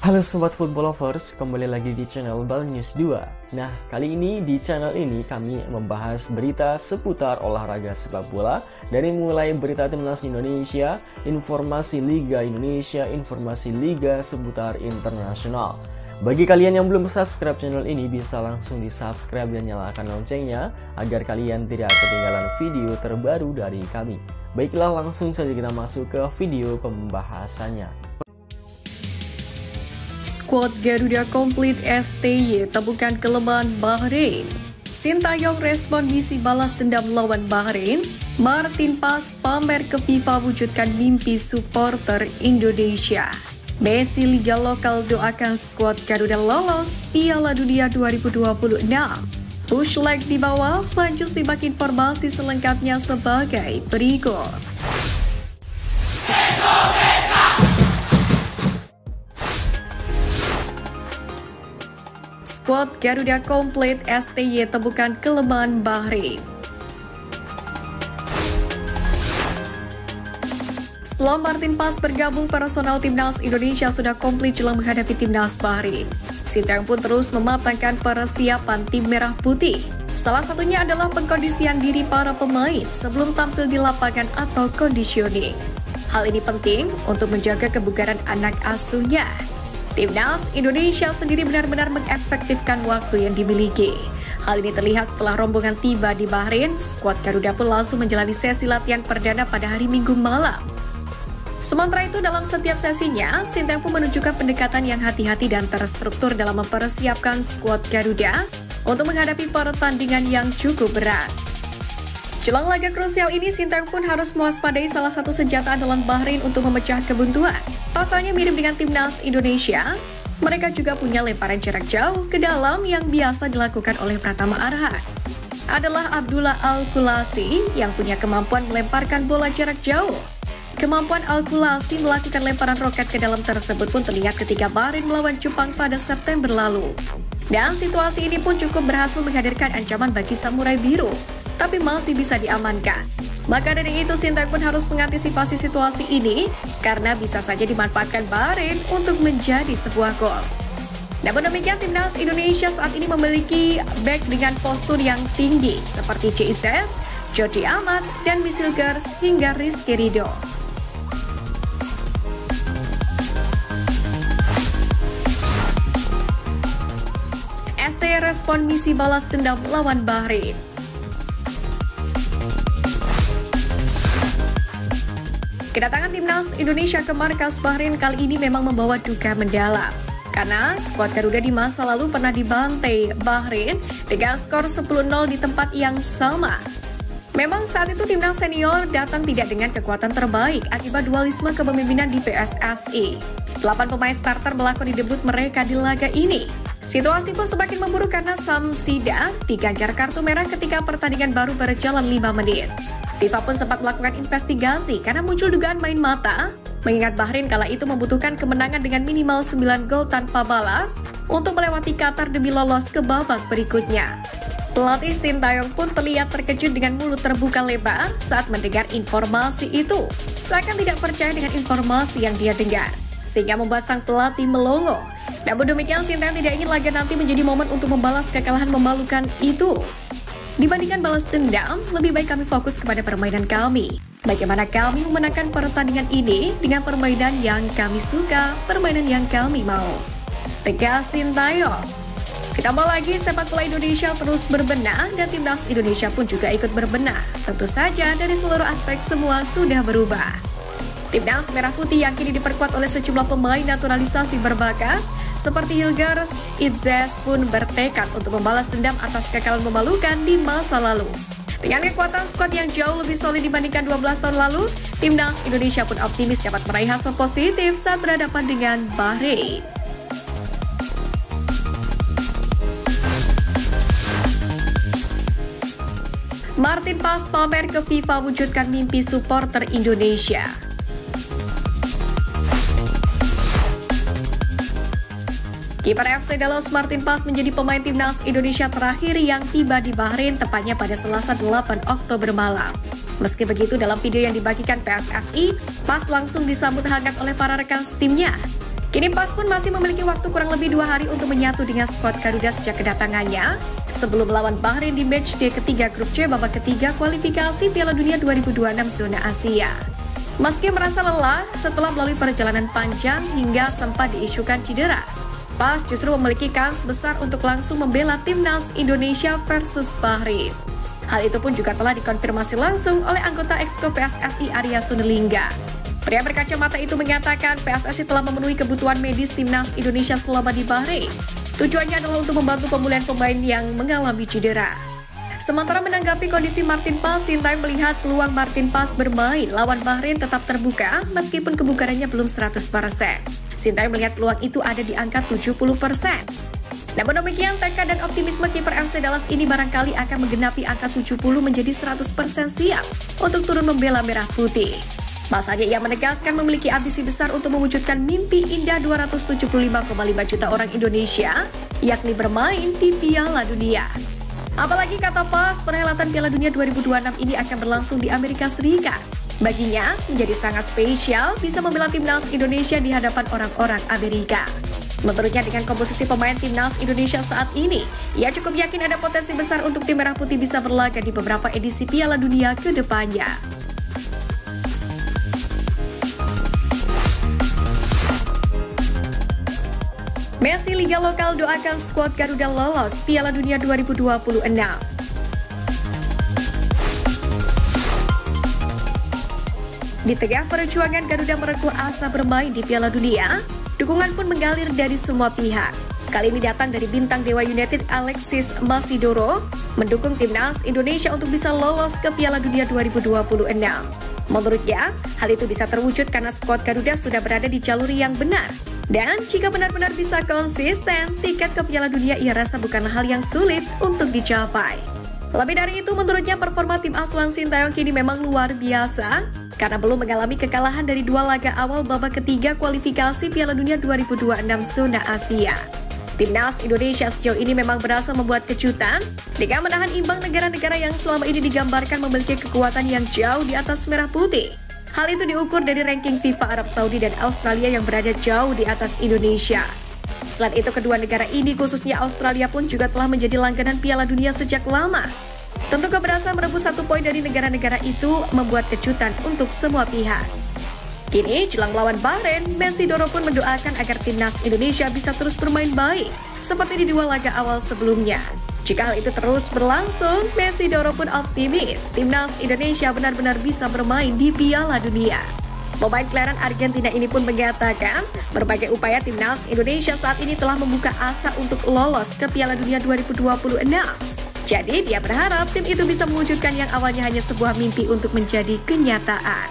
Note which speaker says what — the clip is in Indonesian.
Speaker 1: Halo Sobat Football Lovers, kembali lagi di channel Bal News 2. Nah, kali ini di channel ini kami membahas berita seputar olahraga sepak bola. Dari mulai berita timnas Indonesia, informasi Liga Indonesia, informasi Liga seputar internasional. Bagi kalian yang belum subscribe channel ini, bisa langsung di subscribe dan nyalakan loncengnya agar kalian tidak ketinggalan video terbaru dari kami. Baiklah, langsung saja kita masuk ke video pembahasannya.
Speaker 2: Skuad Garuda komplit STY temukan kelemahan Bahrain. Sintayong respon misi balas dendam lawan Bahrain. Martin Paes pamer ke FIFA wujudkan mimpi supporter Indonesia. Messi Liga Lokal doakan skuad Garuda lolos Piala Dunia 2026. Push leg di bawah, lanjut simak informasi selengkapnya sebagai berikut. Skuad Garuda komplit STY temukan kelemahan Bahrain. Setelah Martin Paes bergabung, personal timnas Indonesia sudah komplit jelang menghadapi timnas Bahrain. Sintayong pun terus mematangkan persiapan tim merah putih. Salah satunya adalah pengkondisian diri para pemain sebelum tampil di lapangan atau conditioning. Hal ini penting untuk menjaga kebugaran anak asuhnya. Timnas Indonesia sendiri benar-benar mengefektifkan waktu yang dimiliki. Hal ini terlihat setelah rombongan tiba di Bahrain, skuad Garuda pun langsung menjalani sesi latihan perdana pada hari Minggu malam. Sementara itu, dalam setiap sesinya, Sintayong pun menunjukkan pendekatan yang hati-hati dan terstruktur dalam mempersiapkan skuad Garuda untuk menghadapi pertandingan yang cukup berat. Jelang laga krusial ini, Sintayong pun harus mewaspadai salah satu senjata andalan Bahrain untuk memecah kebuntuan. Pasalnya mirip dengan timnas Indonesia, mereka juga punya lemparan jarak jauh ke dalam yang biasa dilakukan oleh Pratama Arhan. Adalah Abdullah Al-Khulasi yang punya kemampuan melemparkan bola jarak jauh. Kemampuan Al-Khulasi melakukan lemparan roket ke dalam tersebut pun terlihat ketika Bahrain melawan Jepang pada September lalu. Dan situasi ini pun cukup berhasil menghadirkan ancaman bagi Samurai Biru, tapi masih bisa diamankan. Maka dari itu, Sintayong pun harus mengantisipasi situasi ini karena bisa saja dimanfaatkan Bahrain untuk menjadi sebuah gol. Namun demikian, timnas Indonesia saat ini memiliki back dengan postur yang tinggi seperti JIS, Jordi Amat, dan Misilgers hingga Rizky Ridho. STY respon misi balas dendam lawan Bahrain. Kedatangan timnas Indonesia ke markas Bahrain kali ini memang membawa duka mendalam. Karena skuad Garuda di masa lalu pernah dibantai Bahrain dengan skor 10-0 di tempat yang sama. Memang saat itu timnas senior datang tidak dengan kekuatan terbaik akibat dualisme kepemimpinan di PSSI. 8 pemain starter melakoni debut mereka di laga ini. Situasi pun semakin memburuk karena Sam Sida diganjar kartu merah ketika pertandingan baru berjalan 5 menit. FIFA pun sempat melakukan investigasi karena muncul dugaan main mata, mengingat Bahrain kala itu membutuhkan kemenangan dengan minimal 9 gol tanpa balas untuk melewati Qatar demi lolos ke babak berikutnya. Pelatih Sintayong pun terlihat terkejut dengan mulut terbuka lebar saat mendengar informasi itu. Seakan tidak percaya dengan informasi yang dia dengar, sehingga membuat sang pelatih melongo. Namun demikian, Sintayong tidak ingin laga nanti menjadi momen untuk membalas kekalahan memalukan itu. Dibandingkan balas dendam, lebih baik kami fokus kepada permainan kami. Bagaimana kami memenangkan pertandingan ini dengan permainan yang kami suka, permainan yang kami mau. Tegas Sintayong. Ditambah lagi, sepak bola Indonesia terus berbenah dan timnas Indonesia pun juga ikut berbenah. Tentu saja dari seluruh aspek semua sudah berubah. Timnas Merah Putih yang kini diperkuat oleh sejumlah pemain naturalisasi berbakat, seperti Hilgers, Idzes pun bertekad untuk membalas dendam atas kekalahan memalukan di masa lalu. Dengan kekuatan skuad yang jauh lebih solid dibandingkan 12 tahun lalu, timnas Indonesia pun optimis dapat meraih hasil positif saat berhadapan dengan Bahrain. Martin Paes pamer ke FIFA wujudkan mimpi supporter Indonesia. Kiper FC Dallas Martin Paes menjadi pemain timnas Indonesia terakhir yang tiba di Bahrain tepatnya pada Selasa 8 Oktober malam. Meski begitu, dalam video yang dibagikan PSSI, Paes langsung disambut hangat oleh para rekan timnya. Kini PAS pun masih memiliki waktu kurang lebih 2 hari untuk menyatu dengan skuad Garuda sejak kedatangannya sebelum melawan Bahrain di matchday ketiga grup C babak ketiga kualifikasi Piala Dunia 2026 zona Asia. Meski merasa lelah setelah melalui perjalanan panjang hingga sempat diisukan cedera, PAS justru memiliki kans besar untuk langsung membela timnas Indonesia versus Bahrain. Hal itu pun juga telah dikonfirmasi langsung oleh anggota Exco PSSI Arya Sinulinga. Pria berkacamata itu mengatakan PSSI telah memenuhi kebutuhan medis timnas Indonesia selama di Bahrain. Tujuannya adalah untuk membantu pemulihan pemain yang mengalami cedera. Sementara menanggapi kondisi Martin Paes, Sintayong melihat peluang Martin Paes bermain lawan Bahrain tetap terbuka meskipun kebugarannya belum 100%. Sintayong melihat peluang itu ada di angka 70%. Namun demikian, tekad dan optimisme kiper FC Dallas ini barangkali akan menggenapi angka 70 menjadi 100% siap untuk turun membela merah putih. Pasalnya ia menegaskan memiliki ambisi besar untuk mewujudkan mimpi indah 275,5 juta orang Indonesia, yakni bermain di Piala Dunia. Apalagi kata Paes, perhelatan Piala Dunia 2026 ini akan berlangsung di Amerika Serikat. Baginya, menjadi sangat spesial bisa membela timnas Indonesia di hadapan orang-orang Amerika. Menurutnya dengan komposisi pemain timnas Indonesia saat ini, ia cukup yakin ada potensi besar untuk tim merah putih bisa berlaga di beberapa edisi Piala Dunia ke depannya. Messi Liga Lokal doakan skuad Garuda lolos Piala Dunia 2026. Di tengah perjuangan Garuda merekrut asa bermain di Piala Dunia, dukungan pun mengalir dari semua pihak. Kali ini datang dari bintang Dewa United Alexis Masidoro, mendukung timnas Indonesia untuk bisa lolos ke Piala Dunia 2026. Menurutnya, hal itu bisa terwujud karena skuad Garuda sudah berada di jalur yang benar. Dan jika benar-benar bisa konsisten, tiket ke Piala Dunia ia rasa bukanlah hal yang sulit untuk dicapai. Lebih dari itu, menurutnya performa tim asuhan Sintayong kini memang luar biasa karena belum mengalami kekalahan dari 2 laga awal babak ketiga kualifikasi Piala Dunia 2026 zona Asia. Timnas Indonesia sejauh ini memang berhasil membuat kejutan dengan menahan imbang negara-negara yang selama ini digambarkan memiliki kekuatan yang jauh di atas merah putih. Hal itu diukur dari ranking FIFA Arab Saudi dan Australia yang berada jauh di atas Indonesia. Selain itu, kedua negara ini khususnya Australia pun juga telah menjadi langganan Piala Dunia sejak lama. Tentu keberhasilan merebut 1 poin dari negara-negara itu membuat kejutan untuk semua pihak. Kini, jelang melawan Bahrain, Masidoro pun mendoakan agar timnas Indonesia bisa terus bermain baik, seperti di 2 laga awal sebelumnya. Jika hal itu terus berlangsung, Masidoro pun optimis timnas Indonesia benar-benar bisa bermain di Piala Dunia. Pemain kelahiran Argentina ini pun mengatakan, berbagai upaya timnas Indonesia saat ini telah membuka asa untuk lolos ke Piala Dunia 2026. Jadi dia berharap tim itu bisa mewujudkan yang awalnya hanya sebuah mimpi untuk menjadi kenyataan.